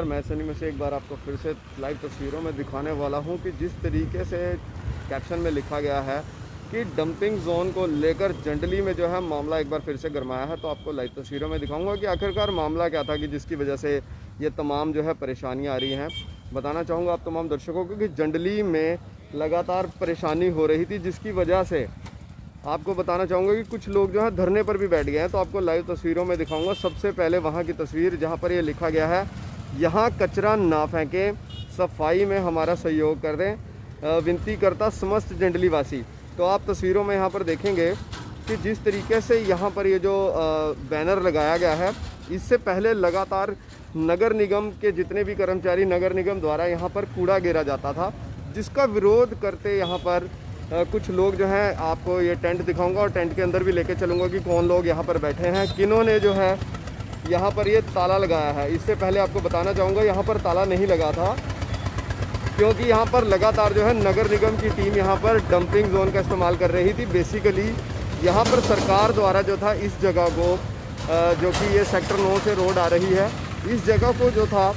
नमस्कार, मैं सनी में से एक बार आपको फिर से लाइव तस्वीरों में दिखाने वाला हूं कि जिस तरीके से कैप्शन में लिखा गया है कि डंपिंग जोन को लेकर जंडली में जो है मामला एक बार फिर से गरमाया है। तो आपको लाइव तस्वीरों में दिखाऊंगा कि आखिरकार मामला क्या था कि जिसकी वजह से ये तमाम जो है परेशानियाँ आ रही हैं। बताना चाहूँगा आप तमाम दर्शकों को कि जंडली में लगातार परेशानी हो रही थी, जिसकी वजह से आपको बताना चाहूँगा कि कुछ लोग जो है धरने पर भी बैठ गए हैं। तो आपको लाइव तस्वीरों में दिखाऊंगा। सबसे पहले वहाँ की तस्वीर जहाँ पर ये लिखा गया है, यहाँ कचरा ना फेंकें, सफाई में हमारा सहयोग कर दें, विनती करता समस्त जंडली वासी। तो आप तस्वीरों में यहाँ पर देखेंगे कि जिस तरीके से यहाँ पर ये जो बैनर लगाया गया है, इससे पहले लगातार नगर निगम के जितने भी कर्मचारी नगर निगम द्वारा यहाँ पर कूड़ा गिरा जाता था, जिसका विरोध करते यहाँ पर कुछ लोग जो हैं, आपको ये टेंट दिखाऊंगा और टेंट के अंदर भी लेके चलूँगा कि कौन लोग यहाँ पर बैठे हैं, किन्होंने जो है यहाँ पर ये ताला लगाया है। इससे पहले आपको बताना चाहूँगा यहाँ पर ताला नहीं लगा था, क्योंकि यहाँ पर लगातार जो है नगर निगम की टीम यहाँ पर डंपिंग जोन का इस्तेमाल कर रही थी। बेसिकली यहाँ पर सरकार द्वारा जो था इस जगह को, जो कि ये सेक्टर 9 से रोड आ रही है, इस जगह को जो था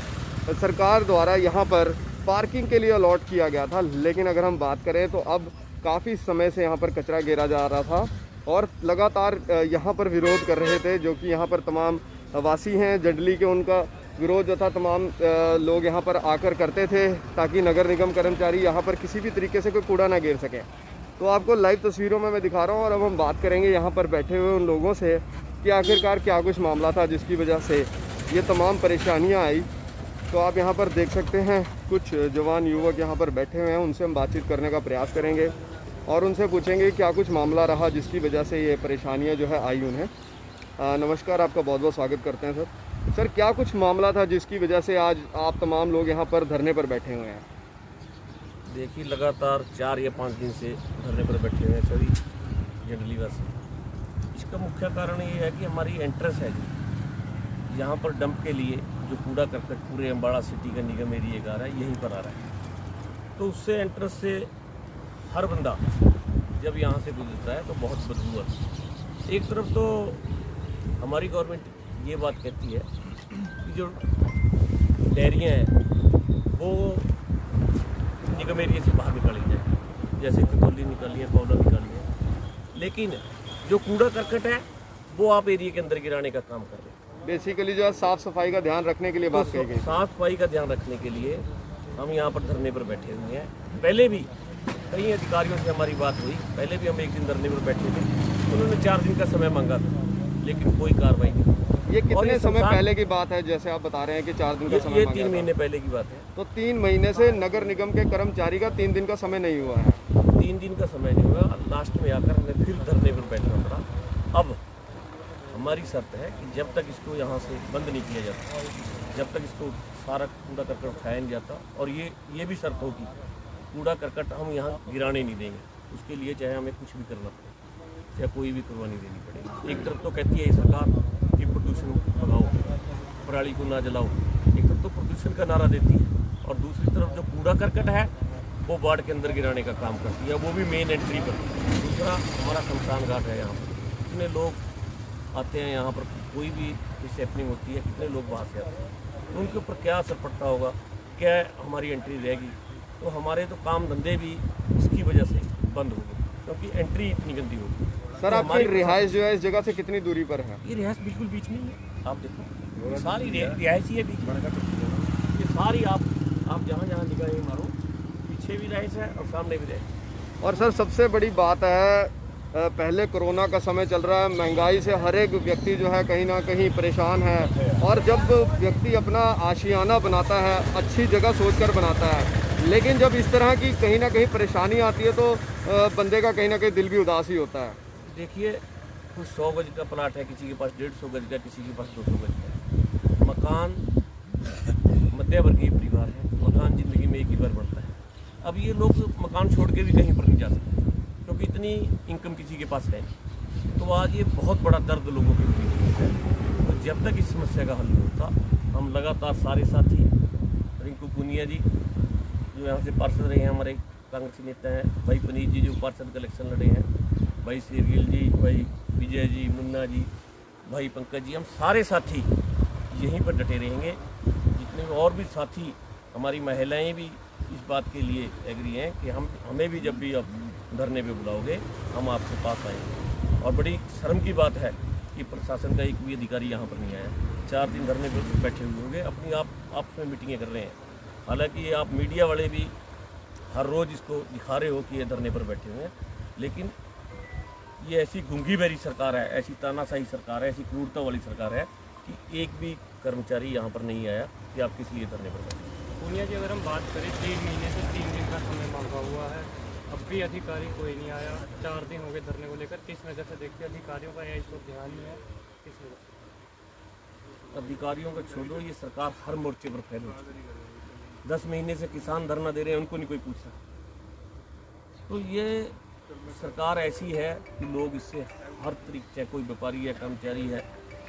सरकार द्वारा यहाँ पर पार्किंग के लिए अलॉट किया गया था। लेकिन अगर हम बात करें तो अब काफ़ी समय से यहाँ पर कचरा गिरा जा रहा था और लगातार यहाँ पर विरोध कर रहे थे, जो कि यहाँ पर तमाम वासी हैं जंडली के, उनका विरोध जो था तमाम लोग यहाँ पर आकर करते थे ताकि नगर निगम कर्मचारी यहाँ पर किसी भी तरीके से कोई कूड़ा ना गिर सके। तो आपको लाइव तस्वीरों में मैं दिखा रहा हूँ और अब हम बात करेंगे यहाँ पर बैठे हुए उन लोगों से कि आखिरकार क्या कुछ मामला था जिसकी वजह से ये तमाम परेशानियाँ आई। तो आप यहाँ पर देख सकते हैं कुछ जवान युवक यहाँ पर बैठे हुए हैं, उनसे हम बातचीत करने का प्रयास करेंगे और उनसे पूछेंगे क्या कुछ मामला रहा जिसकी वजह से ये परेशानियाँ जो है आई उन्हें। नमस्कार, आपका बहुत बहुत स्वागत करते हैं सर। सर, क्या कुछ मामला था जिसकी वजह से आज आप तमाम लोग यहाँ पर धरने पर बैठे हुए हैं? देखिए, लगातार 4 या 5 दिन से धरने पर बैठे हुए हैं सभी जंडली वासी। इसका मुख्य कारण ये है कि हमारी एंट्रेंस है यहाँ पर डंप के लिए जो कूड़ा करकट पूरे अम्बाड़ा सिटी का निगम एरिया का आ रहा है, यहीं पर आ रहा है। तो उससे एंट्रेंस से हर बंदा जब यहाँ से गुजरता है तो बहुत बदबू आती है। एक तरफ तो हमारी गवर्नमेंट ये बात कहती है कि जो डेयरियाँ हैं वो निगम एरिया से बाहर निकाली जाए, जैसे कतौली निकाली है, पौला निकाली है, लेकिन जो कूड़ा करकट है वो आप एरिया के अंदर गिराने का काम कर रहे हैं। बेसिकली जो है साफ़ सफाई का ध्यान रखने के लिए बात कही गई। साफ सफाई का ध्यान रखने के लिए हम यहाँ पर धरने पर बैठे हुए हैं। पहले भी कई अधिकारियों से हमारी बात हुई, पहले भी हम एक दिन धरने पर बैठे थे, उन्होंने 4 दिन का समय मांगा था, लेकिन कोई कार्रवाई नहीं। ये कितने समय पहले की बात है? जैसे आप बता रहे हैं कि 4 दिन का समय, ये 3 महीने पहले की बात है। तो 3 महीने से नगर निगम के कर्मचारी का 3 दिन का समय नहीं हुआ है। 3 दिन का समय नहीं हुआ, लास्ट में आकर हमें फिर धरने पर बैठना पड़ा। अब हमारी शर्त है कि जब तक इसको यहाँ से बंद नहीं किया जाता, जब तक इसको सारा कूड़ा करकट उठाया नहीं जाता, और ये भी शर्त होगी कूड़ा करकट हम यहाँ गिराने नहीं देंगे, उसके लिए चाहे हमें कुछ भी करना पड़े, चाहे कोई भी कुर्बानी देनी पड़े। एक तरफ तो कहती है सरकार कि प्रदूषण भगाओ, पराली को ना जलाओ, एक तरफ तो प्रदूषण का नारा देती है, और दूसरी तरफ जो कूड़ा करकट है वो बाढ़ के अंदर गिराने का काम करती है, वो भी मेन एंट्री पर। दूसरा हमारा शमशान घाट है, यहाँ पर कितने लोग आते हैं, यहाँ पर कोई भी हैपनिंग होती है, कितने लोग बाहर से आते हैं, तो उनके ऊपर क्या असर पड़ता होगा, क्या हमारी एंट्री रहेगी। तो हमारे तो काम धंधे भी इसकी वजह से बंद हो गए, क्योंकि एंट्री इतनी गंदी होगी। सर, तो आपकी रिहाइश जो है इस जगह से कितनी दूरी पर है? ये रिहाइश बिल्कुल बीच में ही है, आप देखो ये सारी रिहाइश ही है बीच में। ये सारी आप जहाँ जहाँ निगाहें मारो, पीछे भी रिहाइश है और सामने भी रिहाइश। और सर, सबसे बड़ी बात है, पहले कोरोना का समय चल रहा है, महंगाई से हर एक व्यक्ति जो है कहीं ना कहीं परेशान है, और जब व्यक्ति अपना आशियाना बनाता है, अच्छी जगह सोचकर बनाता है, लेकिन जब इस तरह की कहीं ना कहीं परेशानी आती है तो बंदे का कहीं ना कहीं दिल भी उदास ही होता है। देखिए, कुछ 100 गज का प्लाट है, किसी के पास 150 गज का, किसी के पास 200 गज का मकान। मध्यवर्गीय परिवार है, मकान ज़िंदगी में एक ही बार बढ़ता है। अब ये लोग मकान छोड़ के भी कहीं पर नहीं जा सकते, क्योंकि इतनी इनकम किसी के पास है नहीं। तो आज ये बहुत बड़ा दर्द लोगों के बीच है। तो जब तक इस समस्या का हल नहीं होता, हम लगातार सारे साथी, रिंकू पुनिया जी जो यहाँ से पार्षद रहे हैं, हमारे कांग्रेसी नेता हैं, भाई पनीत जी जो पार्षद का इलेक्शन लड़े हैं, भाई शेरगिल जी, भाई विजय जी, मुन्ना जी, भाई पंकज जी, हम सारे साथी यहीं पर डटे रहेंगे। जितने और भी साथी हमारी महिलाएं भी इस बात के लिए एग्री हैं कि हमें भी जब भी अब धरने पे बुलाओगे हम आपके पास आएंगे। और बड़ी शर्म की बात है कि प्रशासन का एक भी अधिकारी यहाँ पर नहीं आया। 4 दिन धरने पे बैठे हुए होंगे, अपनी आपस में मीटिंगें कर रहे हैं। हालांकि ये आप मीडिया वाले भी हर रोज़ इसको दिखा रहे हो कि ये धरने पर बैठे हुए हैं, लेकिन ये ऐसी गूंगी बेरी सरकार है, ऐसी तानाशाही सरकार है, ऐसी क्रूरता वाली सरकार है कि एक भी कर्मचारी यहाँ पर नहीं आया कि आप किस लिए धरने पर बैठे। पूनिया जी, अगर हम बात करें 3 महीने से 3 दिन का समय मांगा हुआ है, अब भी अधिकारी कोई नहीं आया। 4 दिन हो गए धरने को लेकर, किस वजह से देखते हैं अधिकारियों का यह इस वक्त ध्यान नहीं है, किस वजह से? अधिकारियों का छोड़ो, ये सरकार हर मोर्चे पर फैल हो चुकी है। 10 महीने से किसान धरना दे रहे हैं, उनको नहीं कोई पूछ रहा। तो ये सरकार ऐसी है कि लोग इससे हर तरीके, चाहे कोई व्यापारी है, कर्मचारी है,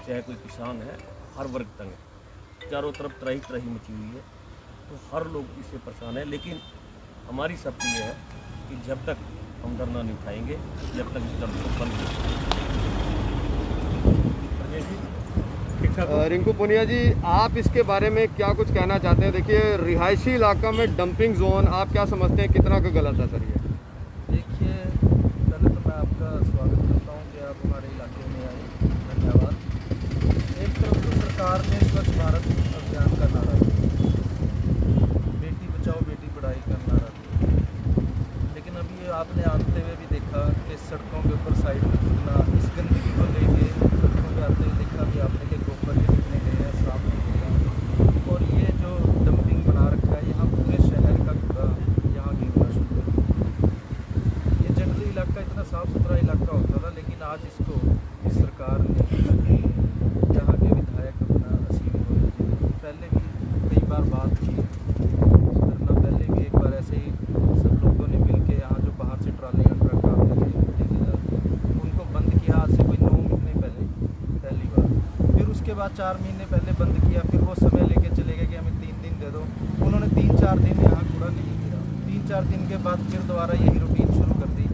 चाहे कोई किसान है, हर वर्ग तंग है। चारों तरफ त्राही त्राही मची हुई है, तो हर लोग इससे परेशान है। लेकिन हमारी शर्त ये है कि जब तक हम धरना नहीं उठाएंगे, जब तक इस दम को बंद नहीं। रिंकू पुनिया जी, आप इसके बारे में क्या कुछ कहना चाहते हैं? देखिए, रिहायशी इलाका में डंपिंग जोन आप क्या समझते हैं, कितना का गलत है सर ये? देखिए, पहले तो मैं आपका स्वागत करता हूँ कि आप हमारे इलाके में आए, धन्यवाद। एक तरफ तो सरकार ने स्वच्छ भारत अभियान का नारा दिया, बेटी बचाओ बेटी पढ़ाई का नारा दिया, लेकिन अभी आपने आते हुए भी देखा कि सड़कों के ऊपर साइड में कितना इस गंदगी को लेके सड़कों पर आते हुए देखा भी आपने कि गोबर के कितने गए हैं, साफ नहीं होगा। और ये जो डंपिंग बना रखा है, यहाँ पूरे शहर का कूड़ा यहाँ गिरना शुरू है। ये जंगली इलाका इतना साफ़ सुथरा इलाका होता था, लेकिन आज इसको इस सरकार ने, यहाँ के विधायक अपना असीम गोयल जी, पहले भी कई बार बात की, वरना पहले भी एक बार ऐसे ही सब लोगों ने मिल के यहाँ जो बाहर से ट्रालियाँ ट्रक काम लेके जाते हैं, उनको बंद किया आज से कोई 9 महीने पहले पहली बार। फिर उसके बाद 4 महीने पहले बंद किया, फिर वो समय लेके चले गए कि हमें 3 दिन दे दो। उन्होंने 3-4 दिन यहाँ कूड़ा नहीं गिरा। 3-4 दिन के बाद फिर दोबारा यही रूटीन शुरू कर दी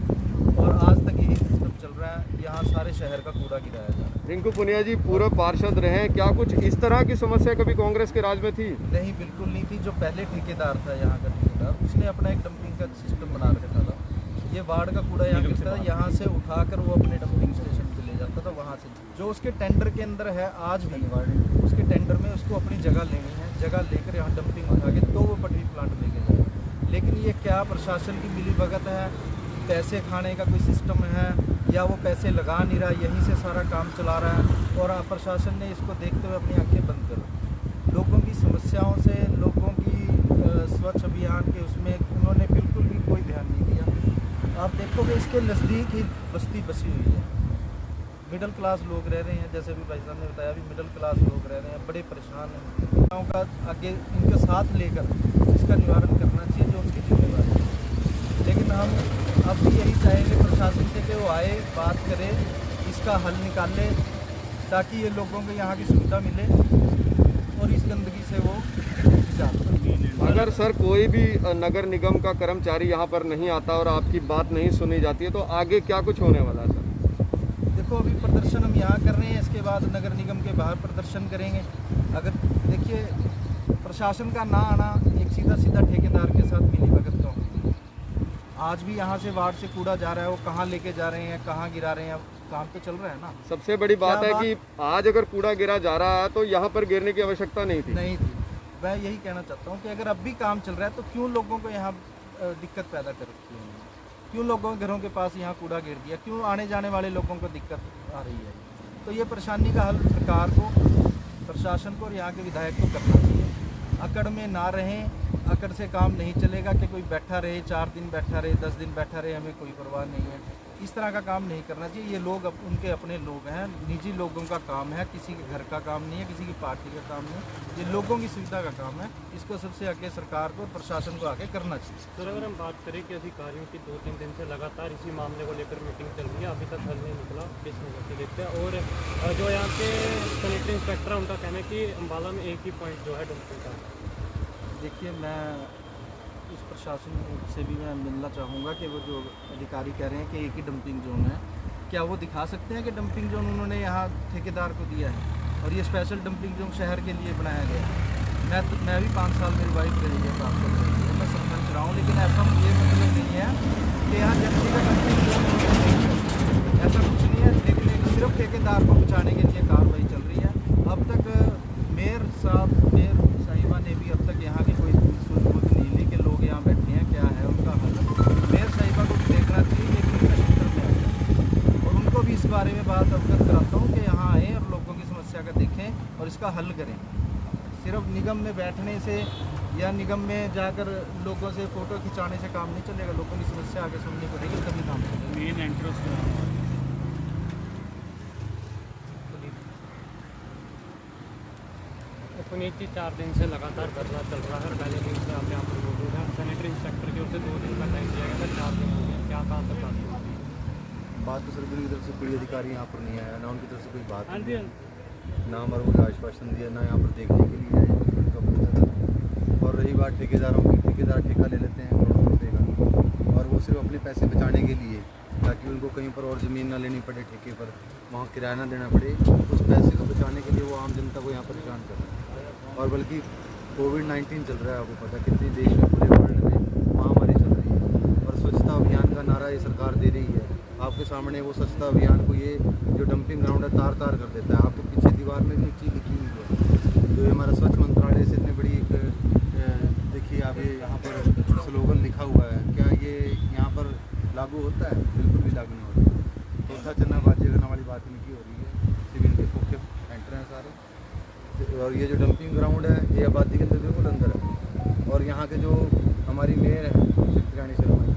और आज तक यही सिस्टम चल रहा है, यहाँ सारे शहर का कूड़ा गिराया जा रहा है। रिंकू पुनिया जी, पूर्व पार्षद रहे, क्या कुछ इस तरह की समस्या कभी कांग्रेस के राज में थी? नहीं, बिल्कुल नहीं थी। जो पहले ठेकेदार था यहाँ का ठेकेदार, उसने अपना एक डंपिंग का सिस्टम बना रखा था। ये वार्ड का कूड़ा यहाँ गिरता था, यहाँ से उठाकर वो अपने डंपिंग स्टेशन पे ले जाता था। वहाँ से जो उसके टेंडर के अंदर है, आज भी उसके टेंडर में उसको अपनी जगह लेनी है, जगह लेकर यहाँ डंपिंग उठा के तो वो पटरी प्लांट लेके जाए। लेकिन ये क्या प्रशासन की मिलीभगत है, पैसे खाने का कोई सिस्टम है, या वो पैसे लगा नहीं रहा, यहीं से सारा काम चला रहा है। और प्रशासन ने इसको देखते हुए अपनी आंखें बंद कर रखी। लोगों की समस्याओं से, लोगों की स्वच्छ अभियान के उसमें उन्होंने बिल्कुल भी कोई ध्यान नहीं दिया। आप देखोगे इसके नज़दीक ही बस्ती बसी हुई है, मिडिल क्लास लोग रह रहे हैं, जैसे भी भाई साहब ने बताया, भी मिडिल क्लास लोग रह रहे हैं, बड़े परेशान हैं। गाँव का आगे इनके साथ लेकर इसका निवारण करना चाहिए, जो उसकी जिम्मेदारी है। लेकिन हम अब भी यही चाहेंगे प्रशासन से कि वो आए, बात करे, इसका हल निकाले, ताकि ये लोगों को यहाँ की सुविधा मिले और इस गंदगी से वो निजात पाएं। अगर सर कोई भी नगर निगम का कर्मचारी यहाँ पर नहीं आता और आपकी बात नहीं सुनी जाती है, तो आगे क्या कुछ होने वाला है सर? देखो, अभी प्रदर्शन हम यहाँ कर रहे हैं, इसके बाद नगर निगम के बाहर प्रदर्शन करेंगे। अगर देखिए, प्रशासन का ना आना एक सीधा सीधा ठेकेदार के साथ मिलीभगत का होती है। आज भी यहाँ से वार्ड से कूड़ा जा रहा है, वो कहाँ लेके जा रहे हैं, कहाँ गिरा रहे हैं, काम तो चल रहा है ना। सबसे बड़ी बात है कि आज अगर कूड़ा गिरा जा रहा है तो यहाँ पर गिरने की आवश्यकता नहीं थी। नहीं थी। मैं यही कहना चाहता हूँ कि अगर अब भी काम चल रहा है तो क्यों लोगों को यहाँ दिक्कत पैदा कर रखी है, क्यों लोगों के घरों के पास यहाँ कूड़ा गिर दिया, क्यों आने जाने वाले लोगों को दिक्कत आ रही है। तो ये परेशानी का हल सरकार को, प्रशासन को और यहाँ के विधायक को करना चाहिए। अकड़ में ना रहें, अकड़ से काम नहीं चलेगा कि कोई बैठा रहे, 4 दिन बैठा रहे, 10 दिन बैठा रहे, हमें कोई परवाह नहीं है। इस तरह का काम नहीं करना चाहिए। ये लोग उनके अपने लोग हैं, निजी लोगों का काम है, किसी के घर का काम नहीं है, किसी की पार्टी का काम नहीं है, ये लोगों की सुविधा का काम है। इसको सबसे आगे सरकार को और प्रशासन को आगे करना चाहिए। सर, अगर हम बात करें कि अधिकारियों की 2-3 दिन से लगातार इसी मामले को लेकर मीटिंग चल रही है, अभी तक हल नहीं निकला, किस नजर से देखते हैं? और जो यहाँ के सैनिटरी इंस्पेक्टर है, उनका कहना है कि अम्बाला में एक ही पॉइंट जो है डंपिंग का। देखिए, मैं उस प्रशासन से भी मैं मिलना चाहूँगा कि वो जो अधिकारी कह रहे हैं कि एक ही डंपिंग जोन है, क्या वो दिखा सकते हैं कि डंपिंग जोन उन्होंने यहाँ ठेकेदार को दिया है और ये स्पेशल डंपिंग जोन शहर के लिए बनाया गया है? मैं भी 5 साल मेरी वाइफ रही है, काम कर रही है, मैं समझ रहा हूँ, लेकिन ऐसा ये मतलब नहीं है कि यहाँ जनता का डंपिंग ऐसा कुछ नहीं है, लेकिन एक सिर्फ ठेकेदार को बचाने के लिए कार्रवाई चल रही है। अब तक मेयर साहिबा ने भी अब तक यहाँ की कोई सूझबूझ नहीं ली कि लोग यहाँ बैठे हैं, क्या है उनका हल। मेयर साहिबा को देखना चाहिए कि उनका क्षेत्र में आए और उनको भी इस बारे में बात अवगत कराता हूँ कि यहाँ आएँ और लोगों की समस्या का देखें और इसका हल करें। सिर्फ निगम में बैठने से या निगम में जाकर लोगों से फ़ोटो खिंचाने से काम नहीं चलेगा, लोगों की समस्या आगे सुननी पड़ेगी तभी काम चलेगा। मेन एंट्रेंस पुनीत जी 4 दिन से लगातार धरना चल रहा है और पहले दिन से आप यहाँ पर मौजूद हैं। सैनिटरी इंस्पेक्टर की ओर से 2 दिन का टाइम दिया गया था, 4 दिन हो गए, क्या कहा तक बात तो सरकारी की तरफ से कोई अधिकारी यहाँ पर नहीं आया, ना उनकी तरफ से कोई बात हाँ नहीं जी, है, ना हमारे को आश्वासन दिया, ना यहाँ पर देखने के लिए आए उनका पता। और रही बात ठेकेदारों की, ठेकेदार ठेका ले लेते हैं करोड़ों रुपये का, और वो सिर्फ अपने पैसे बचाने के लिए, ताकि उनको कहीं पर और ज़मीन ना लेनी पड़े ठेके पर, वहाँ किराया ना देना पड़े, उस पैसे को बचाने के लिए वो आम जनता को यहाँ परेशान कर रहे हैं। और बल्कि कोविड-19 चल रहा है, आपको पता कितनी देश में पूरे वर्ल्ड में महामारी चल रही है, और स्वच्छता अभियान का नारा ये सरकार दे रही है। आपके सामने वो स्वच्छता अभियान को ये जो डंपिंग ग्राउंड है तार तार कर देता है। आपके पीछे दीवार में भी एक चीज़ लिखी हुई है, जो हमारा स्वच्छ मंत्रालय से इतनी बड़ी एक देखिए आप ये यहाँ पर स्लोगन लिखा हुआ है, क्या ये यहाँ पर लागू होता है? बिल्कुल भी लागू नहीं होता। चौथा चन्ना बाजी करने वाली बात इनकी हो रही है, सिविल के फोके एंटर हैं सारे। और ये जो डंपिंग ग्राउंड है ये आबादी के अंदर बिल्कुल अंदर है, और यहाँ के जो हमारी मेयर है रानी शर्मा जी,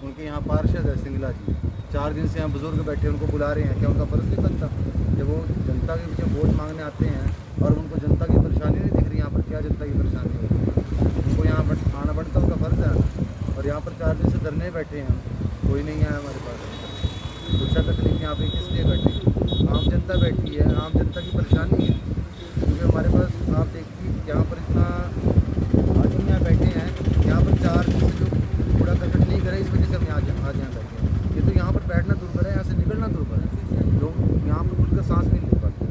उनके यहाँ पार्षद है सिंगला जी, 4 दिन से यहाँ बुजुर्ग बैठे उनको बुला रहे हैं, क्या उनका फ़र्ज़ नहीं बनता? जब वो जनता के पीछे वोट मांगने आते हैं और उनको जनता की परेशानी नहीं दिख रही, यहाँ पर क्या जनता की परेशानी हो रही है, उनको यहाँ आना पड़ता, उनका फ़र्ज़ है। और यहाँ पर 4 दिन से धरने बैठे हैं, कोई नहीं आया हमारे पास। पूछा तकलीफ यहाँ पे किस लिए बैठी? आम जनता बैठी है, आम जनता की परेशानी है, क्योंकि हमारे पास आप देखिए यहाँ पर इतना आदमी यहाँ बैठे हैं, यहाँ पर 4 दिन से जो कूड़ा करकट नहीं करे, इस वजह से हम आज यहाँ बैठे हैं। ये तो यहाँ पर बैठना दुर्भर है, यहाँ से निकलना दुर्भर है, लोग यहाँ पर खुलकर सांस नहीं ले पाते।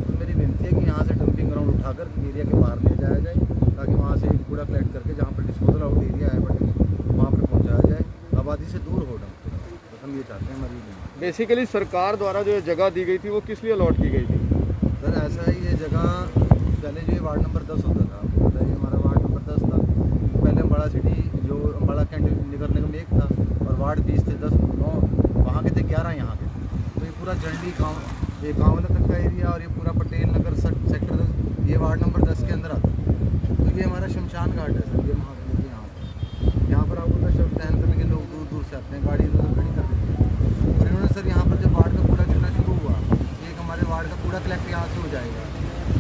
तो मेरी विनती है कि यहाँ से डंपिंग ग्राउंड उठाकर एरिया के बाहर ले जाया जाए, ताकि वहाँ से कूड़ा कलेक्ट करके जहाँ पर डिस्पोजल आउट एरिया है बटे वहाँ पर पहुँचाया जाए, आबादी से दूर हो डंपिंग। तो हम ये चाहते हैं हमारी बेसिकली सरकार द्वारा जो ये जगह दी गई थी वो किस लिए अलॉट की गई थी? सर ऐसा है, ये जगह पहले जो ये वार्ड नंबर 10 होता था, आपको पता है ये हमारा वार्ड नंबर 10 था। पहले अम्बाड़ा सिटी जो अम्बाड़ा कैंट निकलने का एक था, और वार्ड 20 थे, 10 9 वहाँ के थे, 11 यहाँ के। तो ये पूरा जंडी गाँव, ये गाँव तक का एरिया, और ये पूरा पटेल नगर सेक्टर 10 ये वार्ड नंबर 10 के अंदर आता है। तो ये हमारा शमशान घाट है सर, ये महादेव यहाँ पर आपको शव दहन करने के लोग दूर दूर से आते हैं, गाड़ी इधर खड़ी कर देते हैं। और इन्होंने सर यहाँ पर जब वार्ड का कूड़ा गिरना शुरू हुआ, एक हमारे वार्ड का कूड़ा कलेक्ट यहाँ से हो जाएगा,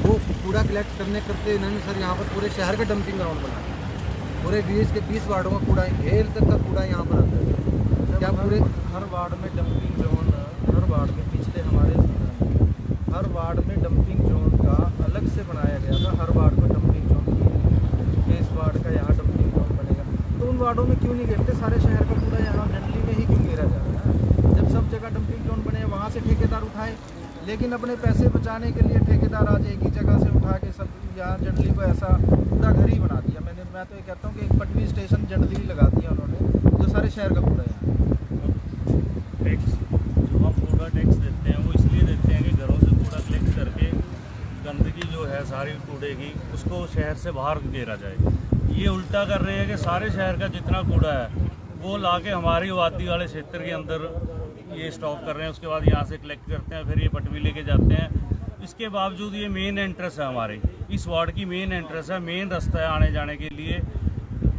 वो कूड़ा कलेक्ट करते इन्होंने सर यहाँ पर पूरे शहर का डंपिंग ग्राउंड बनाया, पूरे 20 वार्डों का कूड़ा, हेल तक का कूड़ा यहाँ पर आता है। क्या पूरे हर वार्ड में डंपिंग जोन, हर वार्ड में पिछले हमारे हर वार्ड में डंपिंग जोन का अलग से बनाया गया था, हर वार्ड को डंपिंग जोन कि इस वार्ड का यहाँ डंपिंग जोन बनेगा। तो उन वार्डों में क्यों नहीं गिरते? सारे शहर का कूड़ा यहाँ जंडली में ही क्यों गिरा जा रहा है? जब सब जगह डंपिंग जोन बने, वहाँ से ठेकेदार उठाए, लेकिन अपने पैसे बचाने के लिए ठेकेदार आज एक ही जगह से उठा के सब यहाँ जंडली को ऐसा कूड़ा घर ही बना दिया। मैं तो ये कहता हूँ कि एक पटवी स्टेशन जंडली लगा दिया उन्होंने, जो सारे शहर का कूड़ा यहाँ। टैक्स जो हम कूड़ा टैक्स देते हैं वो इसलिए देते हैं कि घरों से कूड़ा कलेक्ट करके गंदगी जो है सारी कूड़े की उसको शहर से बाहर घेरा जाए। ये उल्टा कर रहे हैं कि सारे शहर का जितना कूड़ा है वो ला के हमारी आबादी वाले क्षेत्र के अंदर ये स्टॉक कर रहे हैं, उसके बाद यहाँ से कलेक्ट करते हैं, फिर ये पटवी लेके जाते हैं। इसके बावजूद ये मेन एंट्रेंस है, हमारे इस वार्ड की मेन एंट्रेंस है, मेन रास्ता है आने जाने के लिए,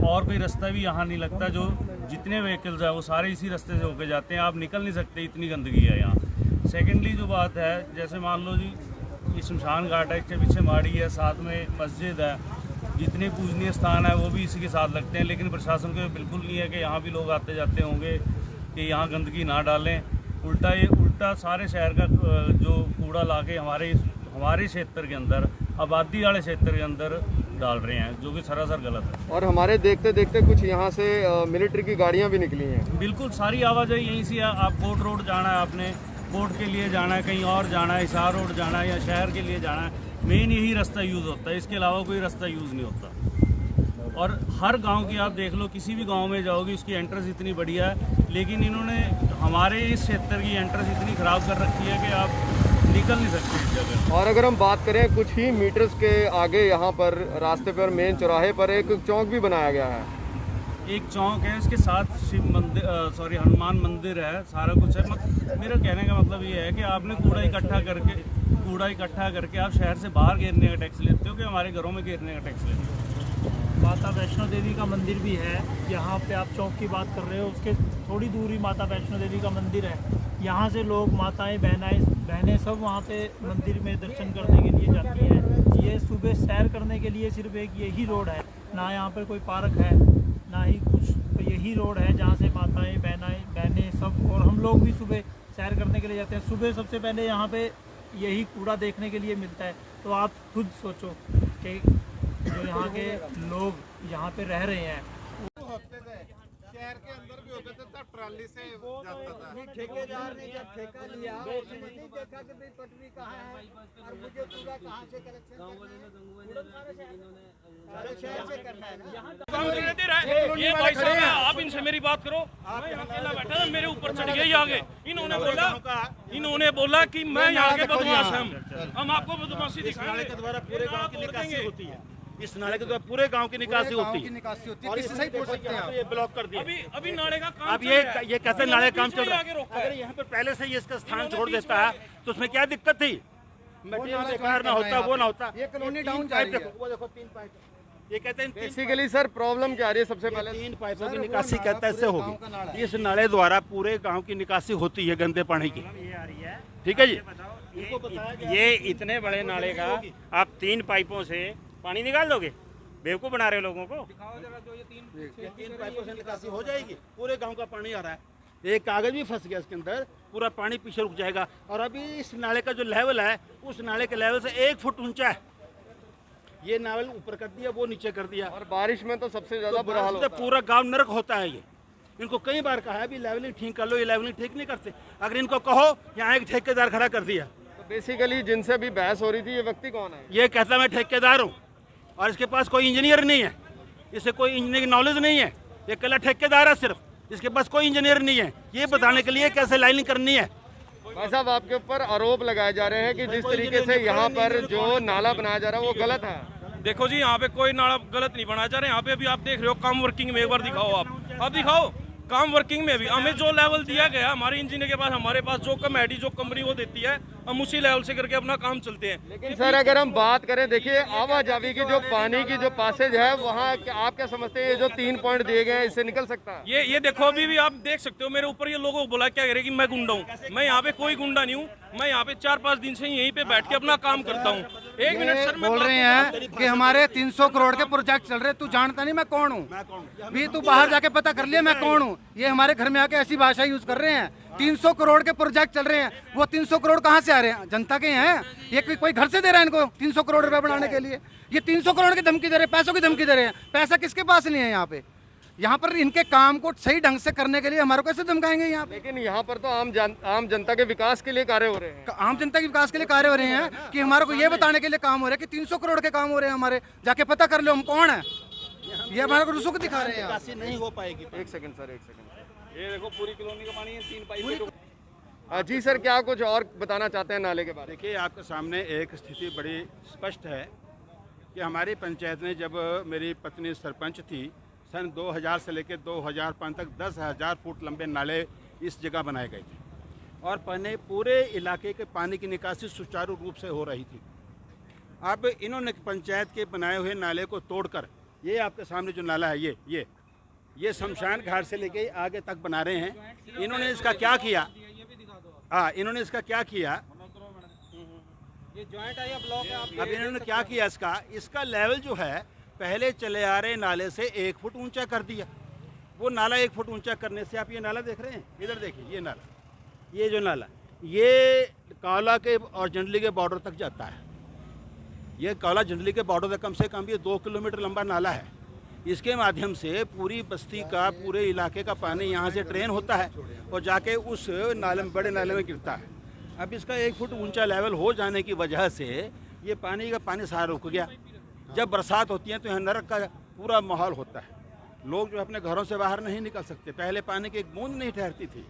और कोई रास्ता भी यहाँ नहीं लगता। जो जितने व्हीकल्स हैं वो सारे इसी रास्ते से होके जाते हैं, आप निकल नहीं सकते, इतनी गंदगी है यहाँ। सेकेंडली जो बात है, जैसे मान लो जी ये शमशान घाट है, इसके पीछे माड़ी है, साथ में मस्जिद है, जितने पूजनीय स्थान है वो भी इसी के साथ लगते हैं, लेकिन प्रशासन को बिल्कुल नहीं है कि यहाँ भी लोग आते जाते होंगे कि यहाँ गंदगी ना डालें। उल्टा सारे शहर का जो कूड़ा लाके हमारे क्षेत्र के अंदर, आबादी वाले क्षेत्र के अंदर डाल रहे हैं, जो कि सरासर गलत है। और हमारे देखते देखते कुछ यहाँ से मिलिट्री की गाड़ियाँ भी निकली हैं। बिल्कुल सारी आवाजाही यहीं से है। आप कोर्ट रोड जाना है, आपने कोर्ट के लिए जाना है, कहीं और जाना है, हिसार रोड जाना है या शहर के लिए जाना है, मेन यही रास्ता यूज़ होता है, इसके अलावा कोई रास्ता यूज़ नहीं होता। और हर गांव की आप देख लो, किसी भी गांव में जाओगे उसकी एंट्रेंस इतनी बढ़िया है, लेकिन इन्होंने हमारे इस क्षेत्र की एंट्रेंस इतनी ख़राब कर रखी है कि आप निकल नहीं सकते इस जगह। और अगर हम बात करें कुछ ही मीटर्स के आगे यहाँ पर रास्ते पर मेन चौराहे पर एक चौक भी बनाया गया है। एक चौक है, इसके साथ शिव मंदिर हनुमान मंदिर है, सारा कुछ है। मेरा कहने का मतलब ये है कि आपने कूड़ा इकट्ठा करके आप शहर से बाहर घेरने का टैक्स लेते हो कि हमारे घरों में घेरने का टैक्स लेते हो। माता वैष्णो देवी का मंदिर भी है यहाँ पे, आप चौक की बात कर रहे हो, उसके थोड़ी दूरी माता वैष्णो देवी का मंदिर है। यहाँ से लोग माताएं बहनें सब वहाँ पे मंदिर में दर्शन करने के लिए जाती हैं। ये सुबह सैर करने के लिए सिर्फ एक यही रोड है, ना यहाँ पर कोई पार्क है ना ही कुछ, तो यही रोड है जहाँ से माताएं बहनें सब और हम लोग भी सुबह सैर करने के लिए जाते हैं। सुबह सबसे पहले यहाँ पे यही कूड़ा देखने के लिए मिलता है। तो आप खुद सोचो कि जो यहाँ के लोग यहाँ पे रह रहे हैं, शहर के अंदर भी होते थे तब ट्राली से जाता था। ठेकेदार ने जब ठेका लिया उसने नहीं देखा कि भाई पटरी कहाँ है और मुझे पूरा कहाँ से कलेक्शन सारे शहर से करना है ना। ये भाई साहब है, आप इनसे मेरी बात करो। मैं यहाँ अकेला बैठा था, मेरे ऊपर चढ़ गए आगे। इन्होंने बोला कि मैं यहाँ के बदमाश हम आपको बदमाशी दिखाएंगे। के द्वारा पूरे गांव की निकासी होती है, इस नाले के द्वारा पूरे गांव की निकासी होती है और इससे ही पूछ सकते हैं आप। ये ब्लॉक कर दिया। अभी नाले का काम अब ये कैसे नाले का काम चल रहा है? अगर यहाँ पे पहले से ये इसका स्थान छोड़ देता है तो उसमें क्या दिक्कत थी? मटेरियल बेकार ना होता, वो ना होता। ये कॉलोनी डाउन जा पाइप रही है। देखो, वो देखो 3 पाइप। ये कहते हैं बेसिकली सर प्रॉब्लम क्या आ रही है? सबसे पहले 3 पाइपों की निकासी कहता है इससे होगी। इस नाले द्वारा पूरे गांव की निकासी होती है गंदे पानी की। ठीक है जी। ये इतने बड़े नाले का आप 3 पाइपों से पानी निकाल दोगे? बेवकूफ़ बना रहे हो लोगों को। 3 पाइपों से निकासी हो जाएगी, पूरे गांव का पानी आ रहा है। एक कागज भी फंस गया इसके अंदर, पूरा पानी पीछे रुक जाएगा। और अभी इस नाले का जो लेवल है उस नाले के लेवल से 1 फुट ऊंचा है। ये नावल ऊपर कर दिया, वो नीचे कर दिया। और बारिश में तो सबसे ज्यादा बुरा हाल होता है। पूरा गांव नरक होता है। ये इनको कई बार कहा है अभी लेवलिंग ठीक कर लो, ये लेवलिंग ठीक नहीं करते। अगर इनको कहो, यहाँ एक ठेकेदार खड़ा कर दिया। तो बेसिकली जिनसे भी बहस हो रही थी, ये व्यक्ति कौन है? ये कहता मैं ठेकेदार हूँ और इसके पास कोई इंजीनियर नहीं है, इसे कोई इंजीनियरिंग नॉलेज नहीं है। ये कला ठेकेदार है सिर्फ, इसके पास कोई इंजीनियर नहीं है। ये बताने के लिए कैसे लाइनिंग करनी है। भाई साहब, आपके ऊपर आरोप लगाए जा रहे हैं कि जिस तरीके से यहाँ पर जो नाला बनाया जा रहा है वो गलत है। देखो जी, यहाँ पे कोई नाला गलत नहीं बनाया जा रहा है। यहाँ पे अभी आप देख रहे हो काम वर्किंग में, एक बार दिखाओ आप दिखाओ काम वर्किंग में भी हमें जो लेवल दिया गया हमारे इंजीनियर के पास, हमारे पास जो कमेटी जो कंपनी वो देती है, हम उसी लेवल से करके अपना काम चलते हैं। लेकिन सर अगर हम बात करें, देखिए आवाजावी की जो पानी की जो पासेज है वहाँ आप क्या समझते हैं? ये जो 3 पॉइंट दिए गए हैं इससे निकल सकता है? ये देखो अभी भी आप देख सकते हो मेरे ऊपर ये लोगों को बोला क्या करे कि मैं गुंडा हूँ। मैं यहाँ पे कोई गुंडा नहीं हूँ। मैं यहाँ पे 4-5 दिन से यहीं पे बैठ के अपना काम करता हूँ। 1 मिनट सर, बोल रहे हैं कि हमारे 300 करोड़ के प्रोजेक्ट चल रहे, तू जानता नहीं मैं कौन हूँ? भी तू बाहर जाके पता कर लिया मैं कौन हूँ। ये हमारे घर में आके ऐसी भाषा यूज कर रहे हैं। 300 करोड़ के प्रोजेक्ट चल रहे हैं, वो 300 करोड़ कहाँ से आ रहे हैं? जनता के हैं। ये कोई घर से दे रहा है इनको 300 करोड़ रुपए बनाने के लिए? ये 300 करोड़ की धमकी दे रहे हैं, पैसों की धमकी दे रहे हैं। पैसा किसके पास नहीं है यहाँ पे? यहाँ पर इनके काम को सही ढंग से करने के लिए हमारे को कैसे धमकाएंगे यहाँ पे? लेकिन यहाँ पर तो आम जनता के विकास के लिए कार्य हो रहे हैं। आम जनता के विकास के लिए कार्य हो रहे हैं कि हमारे को ये बताने के लिए काम हो रहा है कि 300 करोड़ के काम हो रहे हैं हमारे। जाके पता कर लो हम कौन है। ये हमारे को रुसुक दिखा रहे हैं। निकासी नहीं हो पाएगी। 1 सेकंड सर, 1 सेकंड। ये देखो पूरी कॉलोनी का पानी है, 3 पाइप। जी सर, क्या कुछ और बताना चाहते हैं नाले के बारे में? देखिए, आपके सामने एक स्थिति बड़ी स्पष्ट है कि हमारी पंचायत ने, जब मेरी पत्नी सरपंच थी, सन 2000 से लेकर 2005 तक 10,000 फुट लंबे नाले इस जगह बनाए गए थे और पूरे इलाके के पानी की निकासी सुचारू रूप से हो रही थी। अब इन्होंने पंचायत के बनाए हुए नाले को तोड़कर, ये आपके सामने जो नाला है ये शमशान घाट से लेके आगे तक बना रहे हैं। इन्होंने इसका क्या किया? इन्होंने इसका क्या किया? ये जॉइंट है या ब्लॉक है? अब इन्होंने क्या किया? इसका लेवल जो है पहले चले आ रहे नाले से 1 फुट ऊंचा कर दिया। वो नाला 1 फुट ऊंचा करने से, आप ये नाला देख रहे हैं, इधर देखिए, ये नाला, ये जो नाला, ये काला के और जंडली के बॉर्डर तक जाता है। ये काला जंडली के बॉर्डर तक कम से कम ये 2 किलोमीटर लंबा नाला है। इसके माध्यम से पूरी बस्ती का, पूरे इलाके का पानी यहाँ से ड्रेन होता है और जाके उस नाले में, बड़े नाले में गिरता है। अब इसका 1 फुट ऊंचा लेवल हो जाने की वजह से ये पानी का पानी सारा रुक गया। जब बरसात होती है तो यहाँ नरक का पूरा माहौल होता है। लोग जो अपने घरों से बाहर नहीं निकल सकते। पहले पानी की एक बूंद नहीं ठहरती थी।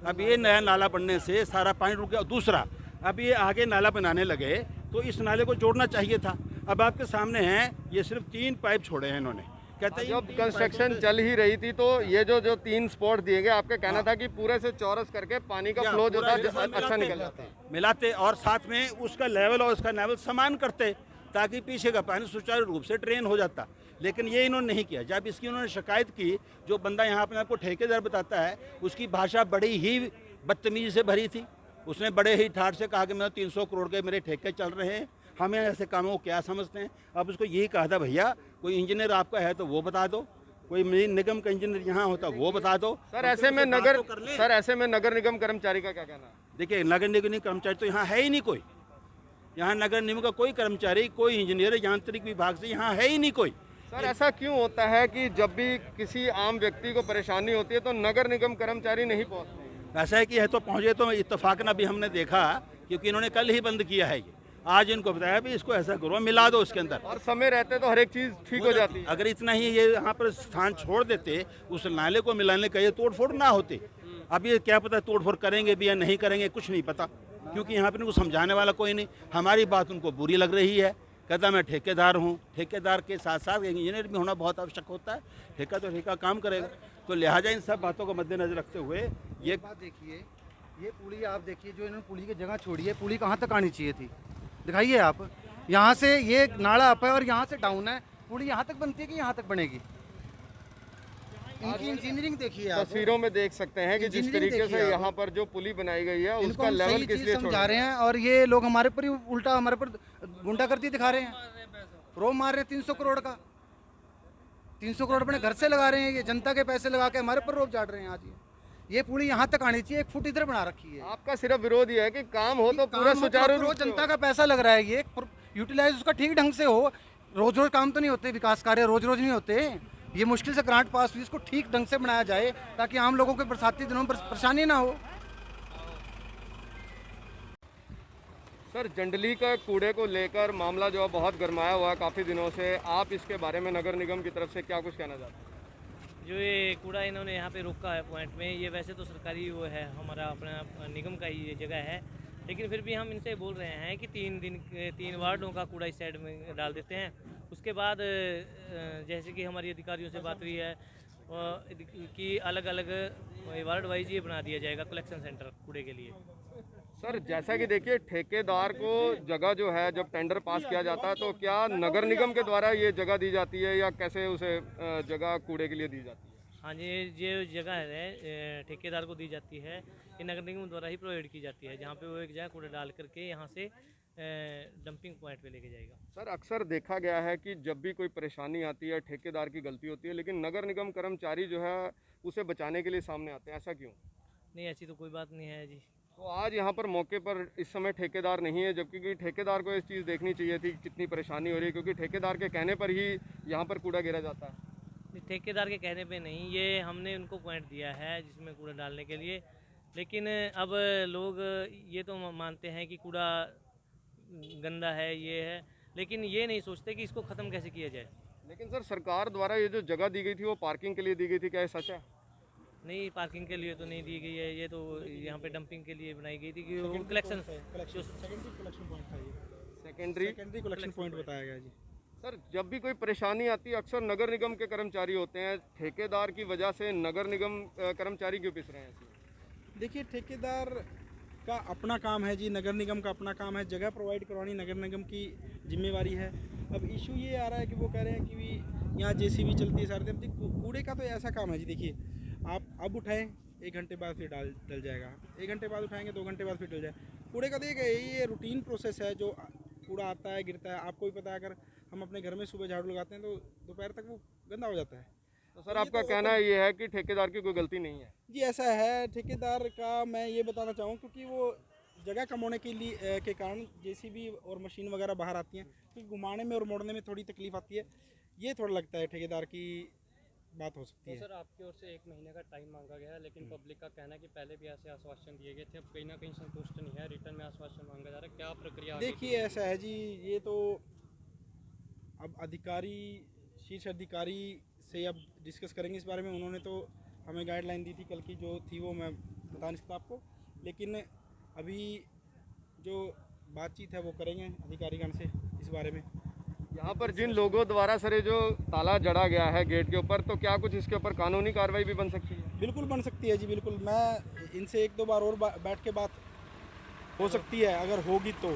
अब ये नया नाला बनने से सारा पानी रुक गया। दूसरा, अब ये आगे नाला बनाने लगे तो इस नाले को जोड़ना चाहिए था। अब आपके सामने हैं, ये सिर्फ 3 पाइप छोड़े हैं इन्होंने। कहते हैं जब कंस्ट्रक्शन चल ही रही थी तो ये जो 3 स्पॉट दिए गए, आपका कहना था कि पूरे से चौरस करके पानी का फ्लो जो था अच्छा निकल जाता है। मिलाते और साथ में उसका लेवल और उसका लेवल समान करते ताकि पीछे का पानी सुचारू रूप से ड्रेन हो जाता। लेकिन ये इन्होंने नहीं किया। जब इसकी उन्होंने शिकायत की, जो बंदा यहाँ अपने आपको ठेकेदार बताता है, उसकी भाषा बड़ी ही बदतमीजी से भरी थी। उसने बड़े ही ठाठ से कहा कि मैं 300 करोड़ के मेरे ठेके चल रहे हैं, हमें ऐसे कामों को क्या समझते हैं। अब उसको यही कहा था, भैया कोई इंजीनियर आपका है तो वो बता दो, कोई निगम का इंजीनियर यहाँ होता वो बता दो। सर ऐसे में नगर निगम कर्मचारी का क्या कहना है? देखिए, नगर निगम कर्मचारी तो यहाँ है ही नहीं कोई। यहाँ नगर निगम का कोई कर्मचारी, कोई इंजीनियर, यांत्रिक विभाग से यहाँ है ही नहीं कोई। सर ऐसा क्यों होता है कि जब भी किसी आम व्यक्ति को परेशानी होती है तो नगर निगम कर्मचारी नहीं पहुँचते? ऐसा है कि है तो पहुँचे तो इत्तेफाकन अभी हमने देखा, क्योंकि इन्होंने कल ही बंद किया है ये। आज इनको बताया भी इसको ऐसा करो, मिला दो उसके अंदर, और समय रहते तो हर एक चीज़ ठीक हो जाती है। अगर इतना ही ये यहाँ पर स्थान छोड़ देते, उस नाले को मिलाने का ये तोड़फोड़ ना होती। अब ये क्या पता तोड़फोड़ करेंगे भी या नहीं करेंगे, कुछ नहीं पता, क्योंकि यहाँ पर इनको समझाने वाला कोई नहीं। हमारी बात उनको बुरी लग रही है। कहता मैं ठेकेदार हूँ, ठेकेदार के साथ साथ इंजीनियर भी होना बहुत आवश्यक होता है। ठेका तो ठेका काम करेगा। तो लिहाजा इन सब बातों को मद्देनजर रखते हुए ये बात देखिए, ये पुली आप देखिए, जो इन्होंने पुली की जगह छोड़ी है, पुली कहाँ तक आनी चाहिए थी, दिखाइए आप। यहाँ से ये नाला अप है और यहाँ से डाउन है, पुली यहाँ तक बनती है कि यहाँ तक बनेगी? इनकी इंजीनियरिंग देखिए आप, तस्वीरों में देख सकते हैं कि जिस तरीके से यहाँ पर जो पुली बनाई गई है उसका लेवल किस लिए समझा रहे हैं, और ये लोग हमारे पर ही उल्टा हमारे पर गुंडागर्दी दिखा रहे हैं, रोब मार रहे हैं 300 करोड़ का। 300 करोड़ अपने घर से लगा रहे हैं, ये जनता के पैसे लगा के हमारे पर रोब चाट रहे हैं। आज ये पुली यहाँ तक आनी चाहिए, 1 फुट इधर बना रखी है। आपका सिर्फ विरोध ये है कि काम हो तो पूरा सुचारू रूप से जनता का पैसा लग रहा है, ये यूटिलाइज उसका ठीक ढंग से हो। रोज रोज काम तो नहीं होते, विकास कार्य रोज रोज नहीं होते। ये मुश्किल से ग्रांट पास हुई, इसको ठीक ढंग से बनाया जाए ताकि आम लोगों के बरसाती दिनों में परेशानी ना हो। सर जंडली का कूड़े को लेकर मामला जो है बहुत गरमाया हुआ है काफ़ी दिनों से। आप इसके बारे में नगर निगम की तरफ से क्या कुछ कहना चाहते हैं? जो ये कूड़ा इन्होंने यहाँ पे रोका है पॉइंट में, ये वैसे तो सरकारी वो है, हमारा अपना निगम का ही ये जगह है, लेकिन फिर भी हम इनसे बोल रहे हैं कि 3 वार्डों का कूड़ा इस साइड में डाल देते हैं। उसके बाद जैसे कि हमारी अधिकारियों से बात हुई है कि अलग अलग वार्ड वाइज ये बना दिया जाएगा कलेक्शन सेंटर कूड़े के लिए। सर जैसा कि देखिए ठेकेदार को जगह जो है जब टेंडर पास किया जाता है तो क्या नगर निगम के द्वारा ये जगह दी जाती है या कैसे उसे जगह कूड़े के लिए दी जाती है? हाँ जी, ये जगह है ठेकेदार को दी जाती है, ये नगर निगम द्वारा ही प्रोवाइड की जाती है, जहाँ पे वो एक जगह कूड़ा डाल करके यहाँ से डंपिंग पॉइंट पे लेके जाएगा। सर अक्सर देखा गया है कि जब भी कोई परेशानी आती है ठेकेदार की गलती होती है, लेकिन नगर निगम कर्मचारी जो है उसे बचाने के लिए सामने आते हैं, ऐसा क्यों? नहीं, ऐसी तो कोई बात नहीं है जी। तो आज यहाँ पर मौके पर इस समय ठेकेदार नहीं है, जबकि कि ठेकेदार को इस चीज़ देखनी चाहिए थी कितनी परेशानी हो रही है, क्योंकि ठेकेदार के कहने पर ही यहाँ पर कूड़ा गिरा जाता है। ठेकेदार के कहने पे नहीं, ये हमने उनको पॉइंट दिया है जिसमें कूड़ा डालने के लिए, लेकिन अब लोग ये तो मानते हैं कि कूड़ा गंदा है, ये है, लेकिन ये नहीं सोचते कि इसको ख़त्म कैसे किया जाए। लेकिन सर सरकार द्वारा ये जो जगह दी गई थी वो पार्किंग के लिए दी गई थी, क्या ये सच है? नहीं, पार्किंग के लिए तो नहीं दी गई है, ये तो यहाँ पे डंपिंग के लिए बनाई गई थी कि वो कलेक्शन सेकेंडरी कलेक्शन पॉइंट बताया गया जी। सर जब भी कोई परेशानी आती है अक्सर नगर निगम के कर्मचारी होते हैं, ठेकेदार की वजह से नगर निगम कर्मचारी क्यों पिस रहे हैं? देखिए, ठेकेदार का अपना काम है जी, नगर निगम का अपना काम है, जगह प्रोवाइड करवानी नगर निगम की जिम्मेवारी है। अब इशू ये आ रहा है कि वो कह रहे हैं कि यहाँ जेसीबी चलती है सारे दिन। कूड़े का तो ऐसा काम है जी, देखिए आप अब उठाएं 1 घंटे बाद फिर डल जाएगा, 1 घंटे बाद उठाएंगे 2 घंटे बाद फिर डल जाएगा। कूड़े का देखिए ये रूटीन प्रोसेस है, जो कूड़ा आता है गिरता है। आपको भी पता है, अगर हम अपने घर में सुबह झाड़ू लगाते हैं तो दोपहर तक वो गंदा हो जाता है। तो सर आपका कहना ये है कि ठेकेदार की कोई गलती नहीं है? जी ऐसा है, ठेकेदार का मैं ये बताना चाहूँ, क्योंकि वो जगह कम होने के लिए के कारण जेसीबी और मशीन वगैरह बाहर आती हैं, क्योंकि घुमाने में और मोड़ने में थोड़ी तकलीफ आती है। ये थोड़ा लगता है ठेकेदार की बात हो सकती तो है। सर आपकी ओर से 1 महीने का टाइम मांगा गया है, लेकिन पब्लिक का कहना है कि पहले भी ऐसे आश्वासन दिए गए थे, अब कहीं ना कहीं संतुष्ट नहीं है, रिटर्न में आश्वासन मांगा जा रहा है, क्या प्रक्रिया आगे की देखिए है? ऐसा है जी, ये तो अब अधिकारी, शीर्ष अधिकारी से अब डिस्कस करेंगे इस बारे में। उन्होंने तो हमें गाइडलाइन दी थी, कल की जो थी वो मैं बता नहीं सकता आपको, लेकिन अभी जो बातचीत है वो करेंगे अधिकारीगण से इस बारे में। यहाँ पर जिन लोगों द्वारा सर ये जो ताला जड़ा गया है गेट के ऊपर, तो क्या कुछ इसके ऊपर कानूनी कार्रवाई भी बन सकती है? बिल्कुल बन सकती है जी, बिल्कुल। मैं इनसे 1-2 बार और बैठ के बात हो सकती है, अगर होगी तो,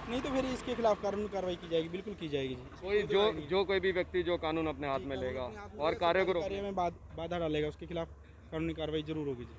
नहीं तो फिर इसके खिलाफ कानूनी कार्रवाई की जाएगी, बिल्कुल की जाएगी जी। कोई जो कोई भी व्यक्ति जो कानून अपने हाथ में लेगा और कार्य को कार्य में बाधा डालेगा, उसके खिलाफ कानूनी कार्रवाई जरूर होगी जी।